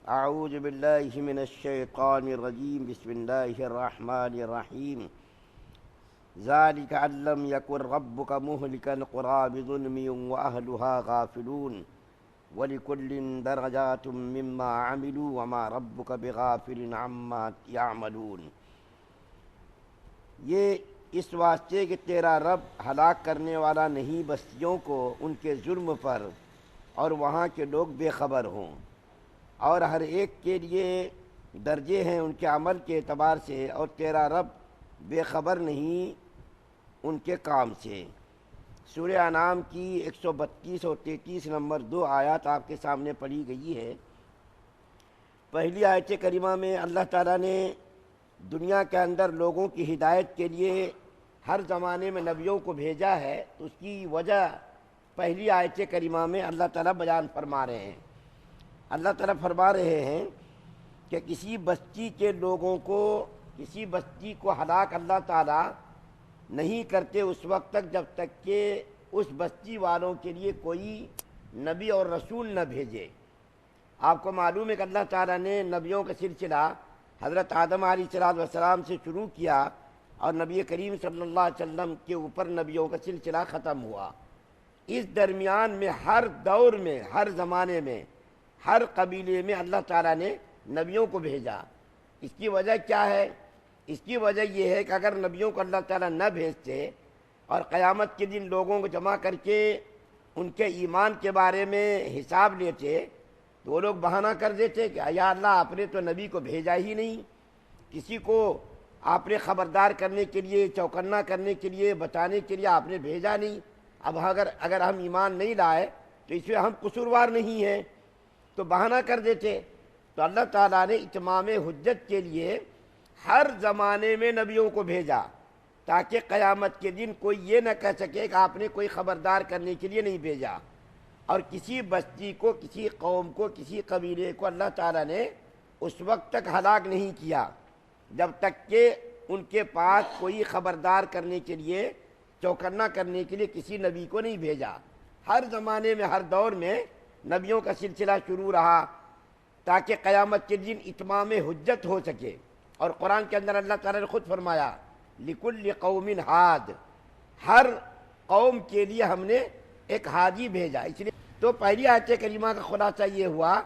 اعوذ باللہ من الشیطان الرجیم بسم اللہ الرحمن الرحیم ذالک ان لم یکن ربک مہلک القری بظلم واہلها غافلون ولکل درجات مما عملوا وما ربک بغافل عما یعملون۔ یہ اس واسطے کہ تیرا رب ہلاک کرنے والا نہیں بستیوں کو ان کے جرم پر اور وہاں کے لوگ بے خبر ہوں، اور ہر ایک کے لیے درجے ہیں ان کے عمل کے اعتبار سے، اور تیرا رب بے خبر نہیں ان کے کام سے۔ سورہ انعام کی 132 اور 33 نمبر 2 آیات آپ کے سامنے پڑھی گئی ہے۔ پہلی آیت کریمہ میں اللہ تعالیٰ نے دنیا کے اندر لوگوں کی ہدایت کے لیے ہر زمانے میں نبیوں کو بھیجا ہے، تو اس کی وجہ پہلی آیت کریمہ میں اللہ تعالیٰ بیان فرما رہے ہیں۔ اللہ تعالیٰ فرما رہے ہیں کہ کسی بستی کے لوگوں کو، کسی بستی کو ہلاک اللہ تعالیٰ نہیں کرتے اس وقت تک جب تک کہ اس بستی والوں کے لیے کوئی نبی اور رسول نہ بھیجے۔ آپ کو معلوم ہے کہ اللہ تعالیٰ نے نبیوں کا سلسلہ حضرت آدم علیہ السلام سے شروع کیا، اور نبی کریم صلی اللہ علیہ وسلم کے اوپر نبیوں کا سلسلہ ختم ہوا۔ اس درمیان میں ہر دور میں، ہر زمانے میں، ہر قبیلے میں اللہ تعالیٰ نے نبیوں کو بھیجا۔ اس کی وجہ کیا ہے؟ اس کی وجہ یہ ہے کہ اگر نبیوں کو اللہ تعالیٰ نہ بھیجتے اور قیامت کے دن لوگوں کو جمع کر کے ان کے ایمان کے بارے میں حساب لیتے تو وہ لوگ بہانہ کر دیتے کہ یا اللہ آپ نے تو نبی کو بھیجا ہی نہیں، کسی کو آپ نے خبردار کرنے کے لیے، چوکنا کرنے کے لیے، بتانے کے لیے آپ نے بھیجا نہیں۔ اب اگر ہم ایمان نہیں لائے تو اس میں ہم قصوروار نہیں ہیں، تو بہانہ کر دیتے۔ تو اللہ تعالیٰ نے اتمام حجت کے لیے ہر زمانے میں نبیوں کو بھیجا، تاکہ قیامت کے دن کوئی یہ نہ کہہ سکے کہ آپ نے کوئی خبردار کرنے کے لیے نہیں بھیجا۔ اور کسی بستی کو، کسی قوم کو، کسی قبیلے کو اللہ تعالیٰ نے اس وقت تک ہلاک نہیں کیا جب تک کہ ان کے پاس کوئی خبردار کرنے کے لیے، چوکنا کرنے کے لیے کسی نبی کو نہیں بھیجا۔ ہر زمانے میں، ہر دور میں نبیوں کا سلسلہ شروع رہا تاکہ قیامت کے دن اتمام حجت ہو سکے۔ اور قرآن کے اندر اللہ تعالیٰ نے خود فرمایا لِكُلِّ قَوْمٍ ہاد، ہر قوم کے لیے ہم نے ایک ہادی بھیجا۔ اس لیے تو پہلی آیت کریمہ کا خلاصہ یہ ہوا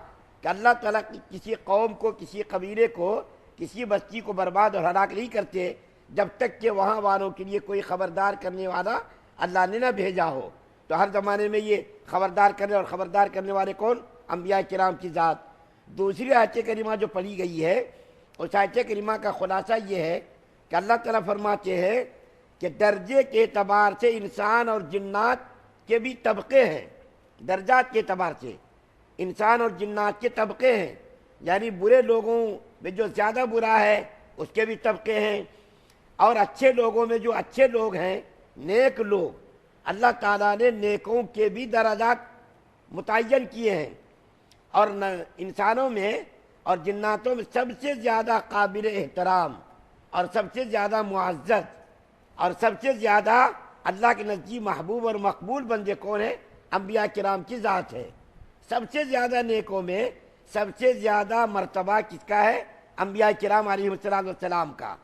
کہ اللہ تعالیٰ کسی قوم کو، کسی قبیلے کو، کسی بستی کو برباد اور ہلاک نہیں کرتے جب تک کہ وہاں والوں کے لیے کوئی خبردار کرنے والا اللہ نے نہ بھیجا ہو۔ تو ہر زمانے میں یہ خبردار کرنے، اور خبردار کرنے والے کون؟ انبیاء کرام کی ذات۔ دوسری آیت کریمہ جو پڑھی گئی ہے، اس آیت کریمہ کا خلاصہ یہ ہے کہ اللہ تعالیٰ فرماتے ہیں کہ درجے کے اعتبار سے انسان اور جنات کے بھی طبقے ہیں۔ درجات کے اعتبار سے انسان اور جنات کے طبقے ہیں، یعنی برے لوگوں میں جو زیادہ برا ہے اس کے بھی طبقے ہیں، اور اچھے لوگوں میں جو اچھے لوگ ہیں، نیک لوگ، اللہ تعالیٰ نے نیکوں کے بھی درجات متعین کیے ہیں۔ اور انسانوں میں اور جناتوں میں سب سے زیادہ قابل احترام اور سب سے زیادہ معزز اور سب سے زیادہ اللہ کے نزدیک محبوب اور مقبول بندے کون ہیں؟ انبیاء کرام کی ذات ہے۔ سب سے زیادہ نیکوں میں سب سے زیادہ مرتبہ کس کا ہے؟ انبیاء کرام علیہ السلام کا۔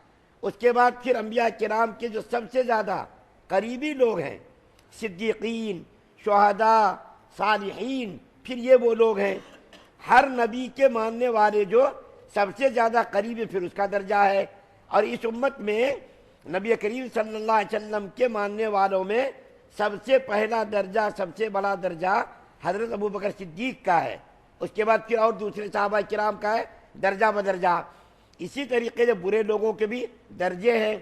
اس کے بعد پھر انبیاء کرام کے جو سب سے زیادہ قریبی لوگ ہیں، صدیقین، شہداء، صالحین، پھر یہ وہ لوگ ہیں۔ ہر نبی کے ماننے والے جو سب سے زیادہ قریب ہے، پھر اس کا درجہ ہے۔ اور اس امت میں نبی کریم صلی اللہ علیہ وسلم کے ماننے والوں میں سب سے پہلا درجہ، سب سے بڑا درجہ حضرت ابوبکر صدیق کا ہے۔ اس کے بعد پھر اور دوسرے صحابہ کرام کا ہے، درجہ بدرجہ۔ اسی طریقے سے برے لوگوں کے بھی درجے ہیں،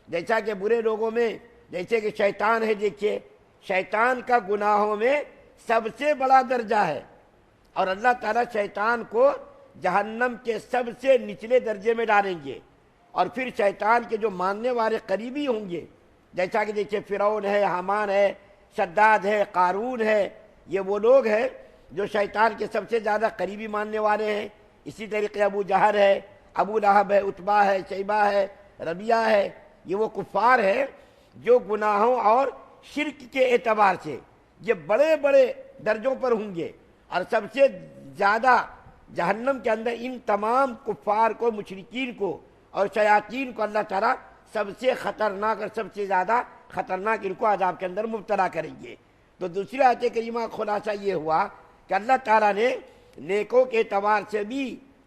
جیسا کہ برے لوگوں میں جیسے کہ شیطان ہے، دیکھیے شیطان کا گناہوں میں سب سے بڑا درجہ ہے، اور اللہ تعالیٰ شیطان کو جہنم کے سب سے نچلے درجے میں ڈالیں گے۔ اور پھر شیطان کے جو ماننے والے قریبی ہوں گے، جیسا کہ دیکھیے فرعون ہے، حامان ہے، شداد ہے، قارون ہے، یہ وہ لوگ ہیں جو شیطان کے سب سے زیادہ قریبی ماننے والے ہیں۔ اسی طریقے ابو جہل ہے، ابو لہب ہے، عتبہ ہے، شیبہ ہے، ربیہ ہے، یہ وہ کفار ہیں جو گناہوں اور شرک کے اعتبار سے یہ بڑے بڑے درجوں پر ہوں گے، اور سب سے زیادہ جہنم کے اندر ان تمام کفار کو، مشرکین کو اور شیاطین کو اللہ تعالیٰ سب سے خطرناک اور سب سے زیادہ خطرناک ان کو عذاب کے اندر مبتلا کریں گے۔ تو دوسری آیت کریمہ کا خلاصہ یہ ہوا کہ اللہ تعالیٰ نے نیکوں کے اعتبار سے بھی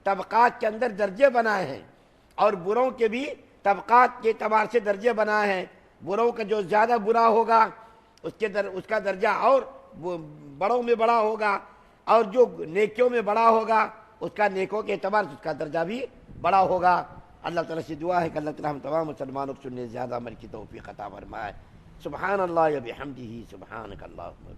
طبقات کے اندر درجے بنائے ہیں اور بروں کے بھی طبقات کے اعتبار سے درجے بنائے ہیں۔ بروں کا جو زیادہ برا ہوگا اس کا درجہ اور بڑوں میں بڑا ہوگا، اور جو نیکیوں میں بڑا ہوگا اس کا نیکوں کے اعتبار سے اس کا درجہ بھی بڑا ہوگا۔ اللہ تعالیٰ سے دعا ہے کہ اللہ تعالیٰ ہم تمام مسلمانوں کو سننے زیادہ عمل کی توفیق عطا فرمائے۔ سبحان اللہ و بحمدہ، سبحانک اللہم۔